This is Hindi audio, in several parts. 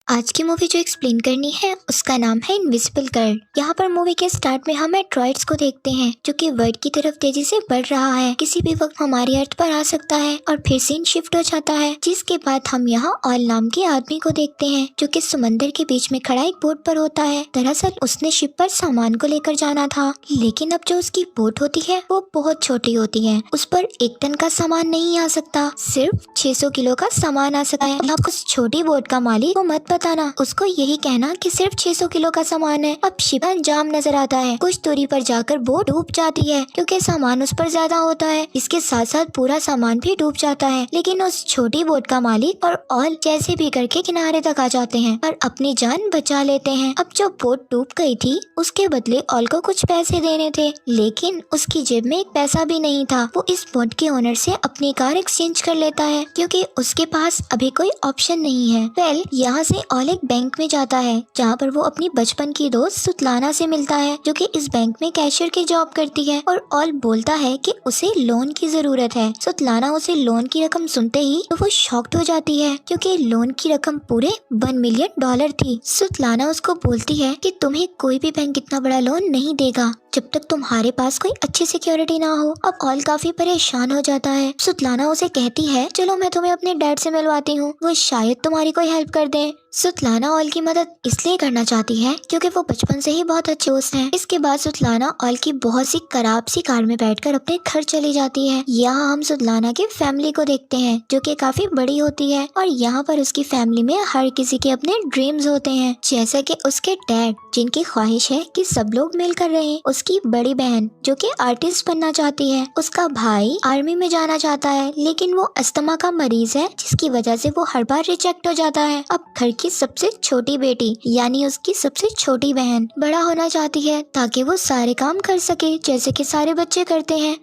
आज की मूवी जो एक्सप्लेन करनी है उसका नाम है इनविजिबल गर्ल। यहाँ पर मूवी के स्टार्ट में हम एंड्रॉइड्स को देखते हैं जो कि वर्ल्ड की तरफ तेजी से बढ़ रहा है। किसी भी वक्त हमारी अर्थ पर आ सकता है और फिर सीन शिफ्ट हो जाता है। जिसके बाद हम यहाँ ऑल नाम के आदमी को देखते हैं जो कि समंदर के बीच में खड़ा एक बोट पर होता है। दरअसल उसने शिप पर सामान को लेकर जाना था, लेकिन अब जो उसकी बोट होती है वो बहुत छोटी होती है। उस पर 1 टन का सामान नहीं आ सकता, सिर्फ 600 किलो का सामान आ सकता है। अब उस छोटी बोट का मालिक को मत बताना, उसको यही कहना कि सिर्फ 600 किलो का सामान है। अब शिप जाम नजर आता है। कुछ दूरी पर जाकर बोट डूब जाती है क्योंकि सामान उस पर ज्यादा होता है। इसके साथ साथ पूरा सामान भी डूब जाता है, लेकिन उस छोटी बोट का मालिक और ऑल जैसे भी करके किनारे तक आ जाते हैं और अपनी जान बचा लेते हैं। अब जो बोट डूब गई थी उसके बदले ऑल को कुछ पैसे देने थे, लेकिन उसकी जेब में एक पैसा भी नहीं था। वो इस बोट के ओनर से अपनी कार एक्सचेंज कर लेता है क्योंकि उसके पास अभी कोई ऑप्शन नहीं है। यहाँ से ऑल एक बैंक में जाता है जहाँ पर वो अपनी बचपन की दोस्त सुतलाना से मिलता है जो कि इस बैंक में कैशियर की जॉब करती है। और ऑल बोलता है कि उसे लोन की जरूरत है। सुतलाना उसे लोन की रकम सुनते ही तो वो शॉक्ड हो जाती है क्योंकि लोन की रकम पूरे $1 मिलियन थी। सुतलाना उसको बोलती है कि तुम्हें कोई भी बैंक इतना बड़ा लोन नहीं देगा जब तक तुम्हारे पास कोई अच्छी सिक्योरिटी ना हो। अब ऑल काफी परेशान हो जाता है। सुतलाना उसे कहती है चलो मैं तुम्हें अपने डैड से मिलवाती हूँ, वो शायद तुम्हारी कोई हेल्प कर दे। सुतलाना ऑल की मदद इसलिए करना चाहती है क्योंकि वो बचपन से ही बहुत अच्छे दोस्त हैं। इसके बाद सुतलाना ऑल की बहुत सी खराब सी कार में बैठकर अपने घर चली जाती है। यहाँ हम सुतलाना की फैमिली को देखते हैं जो कि काफी बड़ी होती है और यहाँ पर उसकी फैमिली में हर किसी के अपने ड्रीम्स होते हैं, जैसे कि उसके डैड जिनकी ख्वाहिश है कि सब लोग मिलकर रहें, उसकी बड़ी बहन जो कि आर्टिस्ट बनना चाहती है, उसका भाई आर्मी में जाना चाहता है लेकिन वो अस्थमा का मरीज है जिसकी वजह से वो हर बार रिजेक्ट हो जाता है। अब घर की सबसे छोटी बेटी यानी उसकी सबसे छोटी बहन बड़ा होना चाहती है ताकि वो सारे काम कर सके जैसे कि सारे बच्चे करते हैं।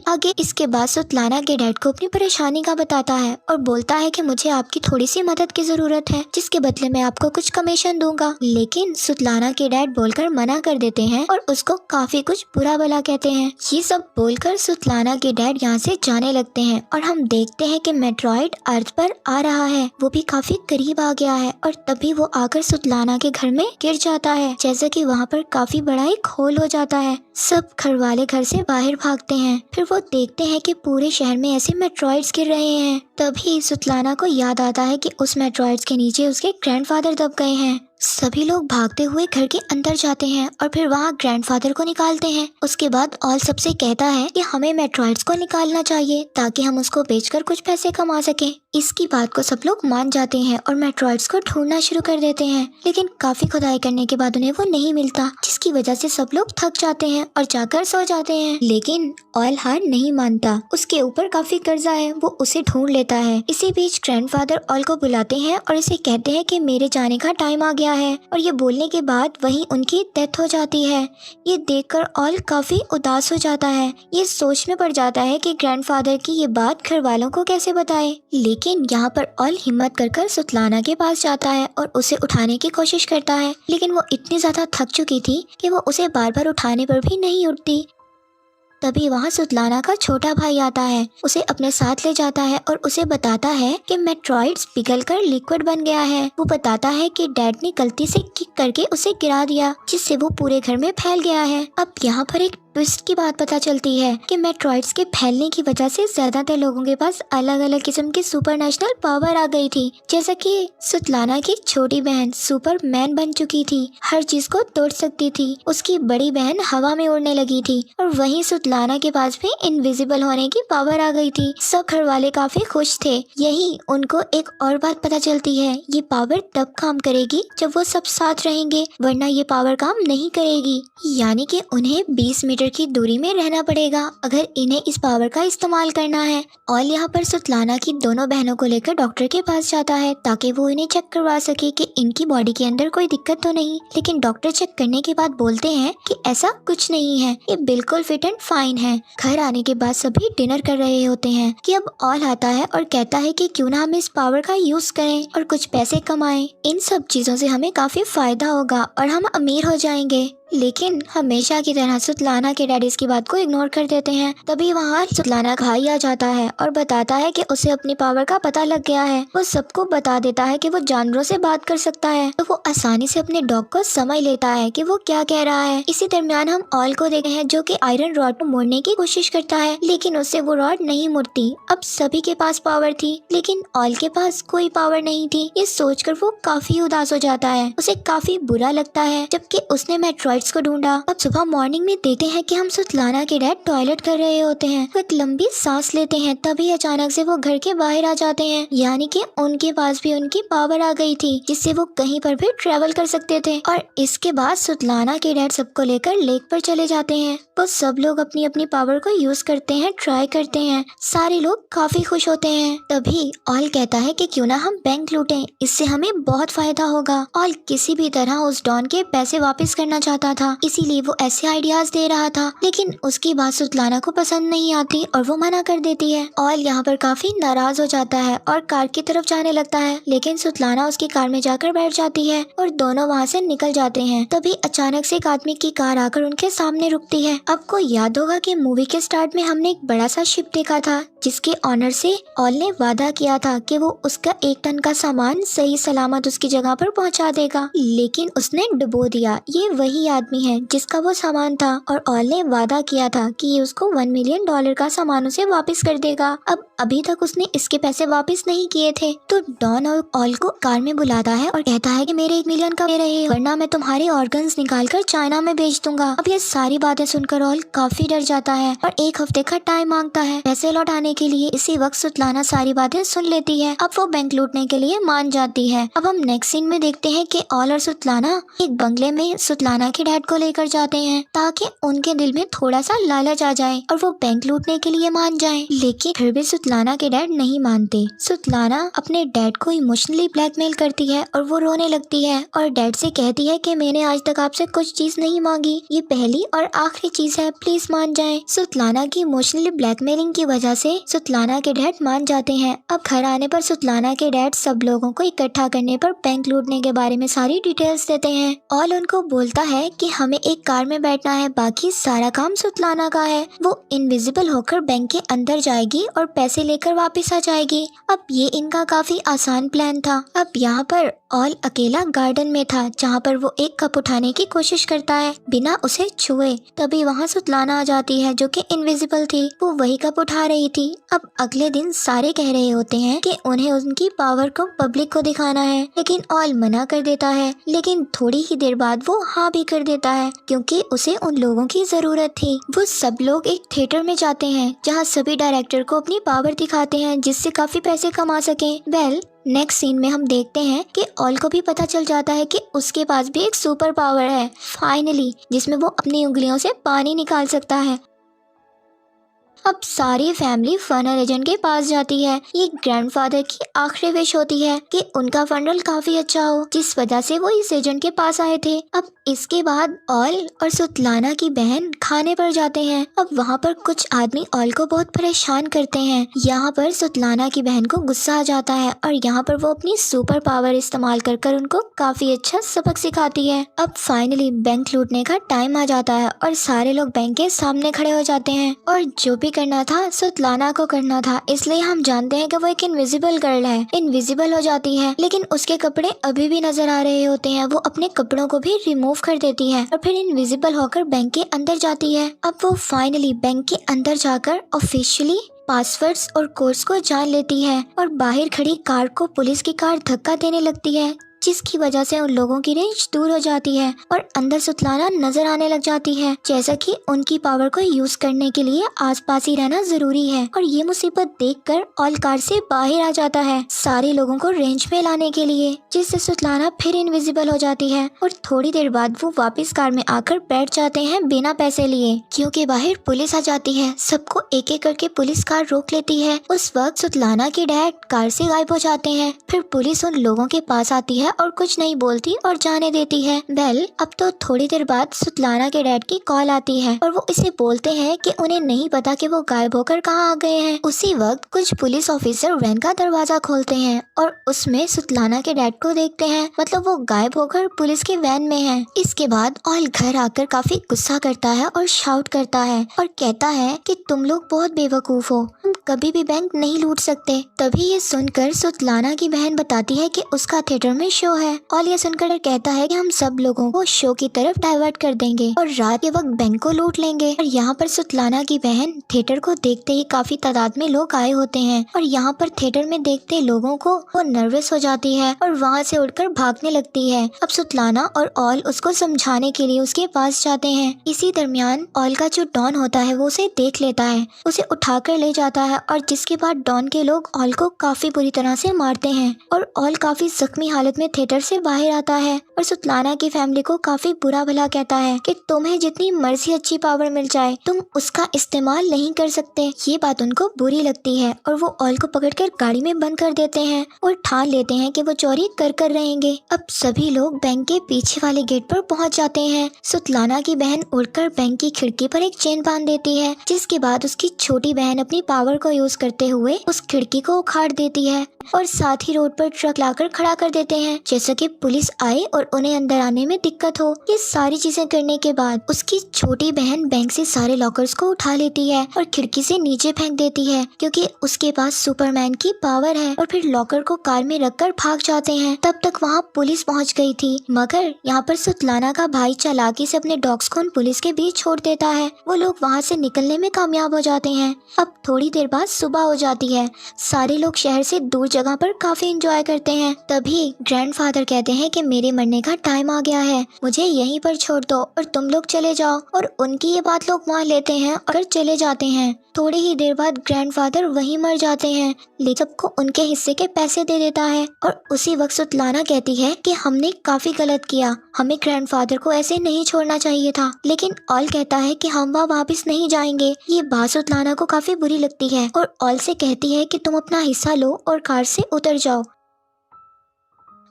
आगे इसके बाद सुतलाना के डैड को अपनी परेशानी का बताता है और बोलता है कि मुझे आपकी थोड़ी सी मदद की जरूरत है जिसके बदले मैं आपको कुछ कमीशन दूंगा, लेकिन सुतलाना के डैड बोलकर मना कर देते हैं और उसको काफी कुछ बुरा भला कहते हैं। ये सब बोलकर सुतलाना के डैड यहाँ से जाने लगते हैं और हम देखते हैं कि मेट्रॉइड अर्थ पर आ रहा है। वो भी काफी करीब आ गया है और तभी वो आकर सुतलाना के घर में गिर जाता है, जैसे कि वहाँ पर काफी बड़ा एक होल हो जाता है। सब घर वाले घर से बाहर भागते हैं। फिर वो देखते हैं कि पूरे शहर में ऐसे मेट्रॉइड्स गिर रहे हैं। तभी सुतलाना को याद आता है कि उस मेट्रॉइड्स के नीचे उसके ग्रैंडफादर दब गए हैं। सभी लोग भागते हुए घर के अंदर जाते हैं और फिर वहाँ ग्रैंडफादर को निकालते हैं। उसके बाद ऑल सबसे कहता है कि हमें मेट्रॉइड्स को निकालना चाहिए ताकि हम उसको बेचकर कुछ पैसे कमा सकें। इसकी बात को सब लोग मान जाते हैं और मेट्रॉइड्स को ढूंढना शुरू कर देते हैं, लेकिन काफी खुदाई करने के बाद उन्हें वो नहीं मिलता, जिसकी वजह से सब लोग थक जाते हैं और जाकर सो जाते हैं। लेकिन ऑल हार नहीं मानता, उसके ऊपर काफी कर्जा है, वो उसे ढूंढ लेता है। इसी बीच ग्रैंडफादर ऑल को बुलाते हैं और इसे कहते हैं कि मेरे जाने का टाइम आ गया है, और ये बोलने के बाद वहीं उनकी डेथ हो जाती है। ये देखकर ऑल काफी उदास हो जाता है। ये सोच में पड़ जाता है कि ग्रैंडफादर की ये बात घर वालों को कैसे बताए, लेकिन यहाँ पर ऑल हिम्मत कर सुतलाना के पास जाता है और उसे उठाने की कोशिश करता है, लेकिन वो इतनी ज्यादा थक चुकी थी कि वो उसे बार बार उठाने पर भी नहीं उठती। तभी वहाँ सुतलाना का छोटा भाई आता है, उसे अपने साथ ले जाता है और उसे बताता है कि मेट्रॉइड्स पिघलकर लिक्विड बन गया है। वो बताता है कि डैड ने गलती से किक करके उसे गिरा दिया, जिससे वो पूरे घर में फैल गया है। अब यहाँ पर एक ट्विस्ट की बात पता चलती है कि मेट्रॉइड्स के फैलने की वजह से ज्यादातर लोगों के पास अलग अलग किस्म की सुपरनेशनल पावर आ गई थी, जैसा कि सुतलाना की छोटी बहन सुपरमैन बन चुकी थी, हर चीज को तोड़ सकती थी। उसकी बड़ी बहन हवा में उड़ने लगी थी और वहीं सुतलाना के पास भी इनविजिबल होने की पावर आ गई थी। सब घर वाले काफी खुश थे। यही उनको एक और बात पता चलती है, ये पावर तब काम करेगी जब वो सब साथ रहेंगे, वरना ये पावर काम नहीं करेगी। यानी कि उन्हें 20 मीटर की दूरी में रहना पड़ेगा अगर इन्हें इस पावर का इस्तेमाल करना है। और यहाँ पर सुतलाना की दोनों बहनों को लेकर डॉक्टर के पास जाता है ताकि वो इन्हें चेक करवा सके कि इनकी बॉडी के अंदर कोई दिक्कत तो नहीं, लेकिन डॉक्टर चेक करने के बाद बोलते हैं कि ऐसा कुछ नहीं है, ये बिल्कुल फिट एंड फाइन है। घर आने के बाद सभी डिनर कर रहे होते हैं कि अब ऑल आता है और कहता है कि क्यों ना हम इस पावर का यूज करें और कुछ पैसे कमाएं। इन सब चीजों से हमें काफी फायदा होगा और हम अमीर हो जाएंगे। लेकिन हमेशा की तरह सुतलाना के डैडी इसकी बात को इग्नोर कर देते हैं। तभी वहाँ सुतलाना का भाई आ जाता है और बताता है कि उसे अपनी पावर का पता लग गया है। वो सबको बता देता है कि वो जानवरों से बात कर सकता है, तो वो आसानी से अपने डॉग को समझ लेता है कि वो क्या कह रहा है। इसी दरमियान हम ऑल को देखते हैं जो कि आयरन रॉड को मोड़ने की कोशिश करता है, लेकिन उससे वो रॉड नहीं मुड़ती। अब सभी के पास पावर थी लेकिन ऑल के पास कोई पावर नहीं थी। ये सोचकर वो काफी उदास हो जाता है, उसे काफी बुरा लगता है, जबकि उसने मेट्रॉइड्स को ढूंढा। अब सुबह मॉर्निंग में देखते हैं कि हम सुतलाना के डैड टॉयलेट कर रहे होते हैं। वो एक लंबी सांस लेते हैं, तभी अचानक से वो घर के बाहर आ जाते हैं, यानी कि उनके पास भी उनकी पावर आ गई थी जिससे वो कहीं पर भी ट्रेवल कर सकते थे। और इसके बाद सुतलाना के डैड सबको लेकर लेक पर चले जाते हैं। वो सब लोग अपनी अपनी पावर को यूज करते हैं, ट्राई करते हैं। सारे लोग काफी खुश होते हैं। तभी ऑल कहता है कि क्यों ना हम बैंक लूटें, इससे हमें बहुत फायदा होगा। ऑल किसी भी तरह उस डॉन के पैसे वापस करना चाहता था, इसीलिए वो ऐसे आइडियाज दे रहा था, लेकिन उसकी बात सुतलाना को पसंद नहीं आती और वो मना कर देती है। ऑल यहाँ पर काफी नाराज हो जाता है और कार की तरफ जाने लगता है, लेकिन सुतलाना उसकी कार में जाकर बैठ जाती है और दोनों वहाँ से निकल जाते हैं। तभी अचानक से एक आदमी की कार आकर उनके सामने रुकती है। आपको याद होगा कि मूवी के स्टार्ट में हमने एक बड़ा सा शिप देखा था जिसके ऑनर से ऑल ने वादा किया था कि वो उसका 1 टन का सामान सही सलामत उसकी जगह पर पहुंचा देगा, लेकिन उसने डुबो दिया। ये वही आदमी है जिसका वो सामान था और ऑल ने वादा किया था कि ये उसको $1 मिलियन का सामान उसे वापस कर देगा। अब अभी तक उसने इसके पैसे वापस नहीं किए थे, तो डॉन और ऑल को कार में बुलाता है और कहता है कि मेरे 1 मिलियन का दे रहे हो, वरना मैं तुम्हारे ऑर्गन्स निकाल कर चाइना में बेच दूंगा। अब ये सारी बातें सुनकर ऑल काफी डर जाता है और 1 हफ्ते का टाइम मांगता है पैसे लौटाने के लिए। इसी वक्त सुतलाना सारी बातें सुन लेती है। अब वो बैंक लूटने के लिए मान जाती है। अब हम नेक्स्ट सीन में देखते हैं कि ऑल और सुतलाना एक बंगले में सुतलाना के डैड को लेकर जाते हैं ताकि उनके दिल में थोड़ा सा लालच आ जाए और वो बैंक लूटने के लिए मान जाएं। लेकिन फिर भी सुतलाना के डैड नहीं मानते। सुतलाना अपने डैड को इमोशनली ब्लैकमेल करती है और वो रोने लगती है और डैड से कहती है कि मैंने आज तक आपसे कुछ चीज नहीं मांगी, ये पहली और आखिरी चीज है, प्लीज मान जाएं। सुतलाना की इमोशनली ब्लैकमेलिंग की वजह से सुतलाना के डैड मान जाते हैं। अब घर आने पर सुतलाना के डैड सब लोगों को इकट्ठा करने पर बैंक लूटने के बारे में सारी डिटेल्स देते हैं। ऑल उनको बोलता है कि हमें एक कार में बैठना है, बाकी सारा काम सुतलाना का है। वो इनविजिबल होकर बैंक के अंदर जाएगी और पैसे लेकर वापस आ जाएगी। अब ये इनका काफी आसान प्लान था। अब यहाँ पर ऑल अकेला गार्डन में था जहाँ पर वो एक कप उठाने की कोशिश करता है बिना उसे छुए। तभी वहाँ सुतलाना आ जाती है जो कि इनविजिबल थी। वो वही कप उठा रही थी। अब अगले दिन सारे कह रहे होते हैं कि उन्हें उनकी पावर को पब्लिक को दिखाना है, लेकिन ऑल मना कर देता है। लेकिन थोड़ी ही देर बाद वो हाँ भी कर देता है क्योंकि उसे उन लोगों की जरूरत थी। वो सब लोग एक थिएटर में जाते हैं जहाँ सभी डायरेक्टर को अपनी पावर दिखाते हैं जिससे काफी पैसे कमा सकें। नेक्स्ट सीन में हम देखते हैं कि ऑल को भी पता चल जाता है कि उसके पास भी एक सुपर पावर है फाइनली, जिसमें वो अपनी उंगलियों से पानी निकाल सकता है। अब सारी फैमिली फनल एजेंट के पास जाती है। ये ग्रैंडफादर की आखिरी विश होती है कि उनका फनल काफी अच्छा हो, जिस वजह से वो इस एजेंट के पास आए थे। अब इसके बाद ऑल और सुतलाना की बहन खाने पर जाते हैं। अब वहाँ पर कुछ आदमी ऑल को बहुत परेशान करते हैं। यहाँ पर सुतलाना की बहन को गुस्सा आ जाता है और यहाँ पर वो अपनी सुपर पावर इस्तेमाल कर कर उनको काफी अच्छा सबक सिखाती है। अब फाइनली बैंक लूटने का टाइम आ जाता है और सारे लोग बैंक के सामने खड़े हो जाते हैं और जो भी करना था सुतलाना को करना था, इसलिए हम जानते हैं कि वो एक इनविजिबल गर्ल है। इनविजिबल हो जाती है लेकिन उसके कपड़े अभी भी नजर आ रहे होते हैं। वो अपने कपड़ों को भी रिमूव कर देती है और फिर इनविजिबल होकर बैंक के अंदर जाती है। अब वो फाइनली बैंक के अंदर जाकर ऑफिशियली पासवर्ड्स और कोड्स को जान लेती है और बाहर खड़ी कार को पुलिस की कार धक्का देने लगती है, जिसकी वजह से उन लोगों की रेंज दूर हो जाती है और अंदर सुतलाना नजर आने लग जाती है। जैसा कि उनकी पावर को यूज करने के लिए आसपास ही रहना जरूरी है और ये मुसीबत देखकर ऑल कार से बाहर आ जाता है सारे लोगों को रेंज में लाने के लिए, जिससे सुतलाना फिर इनविजिबल हो जाती है और थोड़ी देर बाद वो वापस कार में आकर बैठ जाते हैं बिना पैसे लिए, क्योंकि बाहर पुलिस आ जाती है। सबको एक एक करके पुलिस कार रोक लेती है। उस वक्त सुतलाना के डैड कार से गायब हो जाते हैं। फिर पुलिस उन लोगों के पास आती है और कुछ नहीं बोलती और जाने देती है। वेल अब तो थोड़ी देर बाद सुतलाना के डैड की कॉल आती है और वो इसे बोलते हैं कि उन्हें नहीं पता कि वो गायब होकर कहाँ आ गए हैं। उसी वक्त कुछ पुलिस ऑफिसर वैन का दरवाजा खोलते हैं और उसमें सुतलाना के डैड को देखते हैं, मतलब वो गायब होकर पुलिस की वैन में है। इसके बाद ऑल घर आकर काफी गुस्सा करता है और शाउट करता है और कहता है कि तुम लोग बहुत बेवकूफ हो, तुम कभी भी बैंक नहीं लूट सकते। तभी ये सुनकर सुतलाना की बहन बताती है कि उसका थिएटर में शो है। ऑल ये सुनकर कहता है कि हम सब लोगों को शो की तरफ डाइवर्ट कर देंगे और रात के वक्त बैंक को लूट लेंगे। और यहाँ पर सुतलाना की बहन थिएटर को देखते ही काफी तादाद में लोग आए होते हैं और यहाँ पर थिएटर में देखते लोगों को वो नर्वस हो जाती है और वहाँ से उठकर भागने लगती है। अब सुतलाना और ऑल उसको समझाने के लिए उसके पास जाते हैं। इसी दरमियान ऑल का जो डॉन होता है वो उसे देख लेता है, उसे उठाकर ले जाता है और जिसके बाद डॉन के लोग ऑल को काफी बुरी तरह से मारते हैं और ऑल काफी जख्मी हालत में थिएटर से बाहर आता है और सुतलाना की फैमिली को काफी बुरा भला कहता है कि तुम्हें जितनी मर्जी अच्छी पावर मिल जाए तुम उसका इस्तेमाल नहीं कर सकते। ये बात उनको बुरी लगती है और वो ऑल को पकड़कर गाड़ी में बंद कर देते हैं और ठान लेते हैं कि वो चोरी कर रहेंगे। अब सभी लोग बैंक के पीछे वाले गेट पर पहुंच जाते हैं। सुतलाना की बहन उड़कर बैंक की खिड़की पर एक चेन बांध देती है, जिसके बाद उसकी छोटी बहन अपनी पावर को यूज करते हुए उस खिड़की को उखाड़ देती है और साथ ही रोड पर ट्रक लाकर खड़ा कर देते हैं जैसे कि पुलिस आए और उन्हें अंदर आने में दिक्कत हो। ये सारी चीजें करने के बाद उसकी छोटी बहन बैंक से सारे लॉकर्स को उठा लेती है और खिड़की से नीचे फेंक देती है क्योंकि उसके पास सुपरमैन की पावर है और फिर लॉकर को कार में रखकर भाग जाते हैं। तब तक वहाँ पुलिस पहुँच गई थी, मगर यहाँ पर सुतलाना का भाई चालाकी से अपने डॉग्स को उन पुलिस के बीच छोड़ देता है। वो लोग वहाँ से निकलने में कामयाब हो जाते हैं। अब थोड़ी देर बाद सुबह हो जाती है। सारे लोग शहर से दूर जगह पर काफी एंजॉय करते हैं। तभी ग्रैंडफादर कहते हैं कि मेरे मरने का टाइम आ गया है, मुझे यहीं पर छोड़ दो और तुम लोग चले जाओ। और उनकी ये बात लोग मान लेते हैं और चले जाते हैं। थोड़ी ही देर बाद ग्रैंडफादर वहीं मर जाते हैं, लेकिन सबको उनके हिस्से के पैसे दे देता है। और उसी वक्त सुतलाना कहती है कि हमने काफी गलत किया, हमें ग्रैंडफादर को ऐसे नहीं छोड़ना चाहिए था। लेकिन ऑल कहता है कि हम वहाँ वापस नहीं जाएंगे। ये बात सुतलाना को काफी बुरी लगती है और ऑल से कहती है कि तुम अपना हिस्सा लो और कार से उतर जाओ।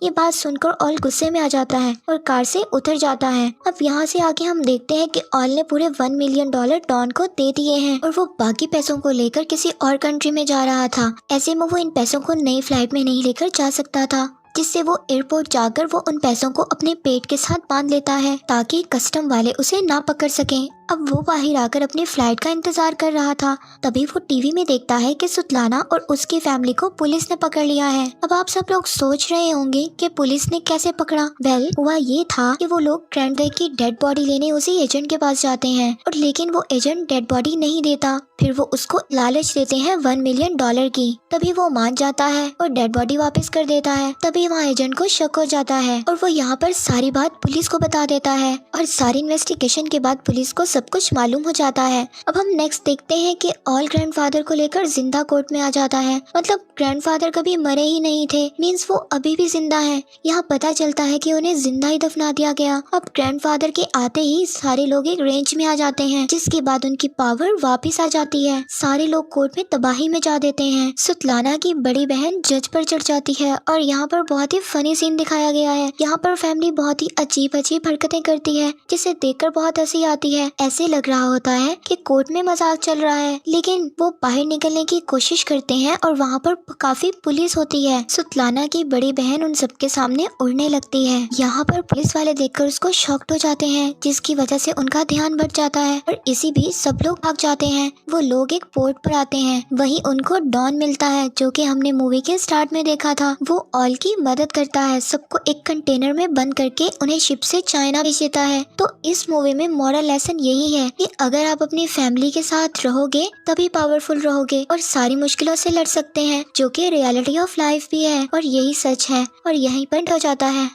ये बात सुनकर ऑल गुस्से में आ जाता है और कार से उतर जाता है। अब यहाँ से आगे हम देखते हैं कि ऑल ने पूरे $1 मिलियन डॉन को दे दिए हैं और वो बाकी पैसों को लेकर किसी और कंट्री में जा रहा था। ऐसे में वो इन पैसों को नई फ्लाइट में नहीं लेकर जा सकता था, जिससे वो एयरपोर्ट जाकर वो उन पैसों को अपने पेट के साथ बांध लेता है ताकि कस्टम वाले उसे ना पकड़ सकें। अब वो बाहर आकर अपनी फ्लाइट का इंतजार कर रहा था। तभी वो टीवी में देखता है कि सुतलाना और उसकी फैमिली को पुलिस ने पकड़ लिया है। अब आप सब लोग सोच रहे होंगे कि पुलिस ने कैसे पकड़ा। वेल हुआ ये था कि वो लोग ग्रैंडफादर की डेड बॉडी लेने उसी एजेंट के पास जाते हैं और लेकिन वो एजेंट डेड बॉडी नहीं देता। फिर वो उसको लालच देते हैं $1 मिलियन की। तभी वो मान जाता है और डेड बॉडी वापस कर देता है। तभी वहाँ एजेंट को शक हो जाता है और वो यहाँ पर सारी बात पुलिस को बता देता है और सारी इन्वेस्टिगेशन के बाद पुलिस को सब कुछ मालूम हो जाता है। अब हम नेक्स्ट देखते हैं कि ऑल ग्रैंडफादर को लेकर जिंदा कोर्ट में आ जाता है, मतलब ग्रैंडफादर कभी मरे ही नहीं थे, मींस वो अभी भी जिंदा है। यहाँ पता चलता है कि उन्हें जिंदा ही दफना दिया गया। अब ग्रैंडफादर के आते ही सारे लोग एक रेंज में आ जाते हैं, जिसके बाद उनकी पावर वापिस आ जाती है। सारे लोग कोर्ट में तबाही में जा देते हैं। सुतलाना की बड़ी बहन जज पर चढ़ जाती है और यहाँ पर बहुत ही फनी सीन दिखाया गया है। यहाँ पर फैमिली बहुत ही अजीब अजीब हरकतें करती है जिसे देखकर बहुत हंसी आती है। ऐसे लग रहा होता है कि कोर्ट में मजाक चल रहा है, लेकिन वो बाहर निकलने की कोशिश करते हैं और वहाँ पर काफी पुलिस होती है। सुतलाना की बड़ी बहन उन सबके सामने उड़ने लगती है। यहाँ पर पुलिस वाले देखकर उसको शॉक्ड हो जाते हैं, जिसकी वजह से उनका ध्यान भट जाता है और इसी बीच सब लोग भाग जाते हैं। वो लोग एक पोर्ट पर आते हैं, वहीं उनको डॉन मिलता है जो कि हमने मूवी के स्टार्ट में देखा था। वो ऑल की मदद करता है, सबको एक कंटेनर में बंद करके उन्हें शिप से चाइना भेज देता है। तो इस मूवी में मॉरल लेसन यही है कि अगर आप अपनी फैमिली के साथ रहोगे तभी पावरफुल रहोगे और सारी मुश्किलों से लड़ सकते हैं, जो कि रियलिटी ऑफ लाइफ भी है और यही सच है। और यहीं पर हो जाता है।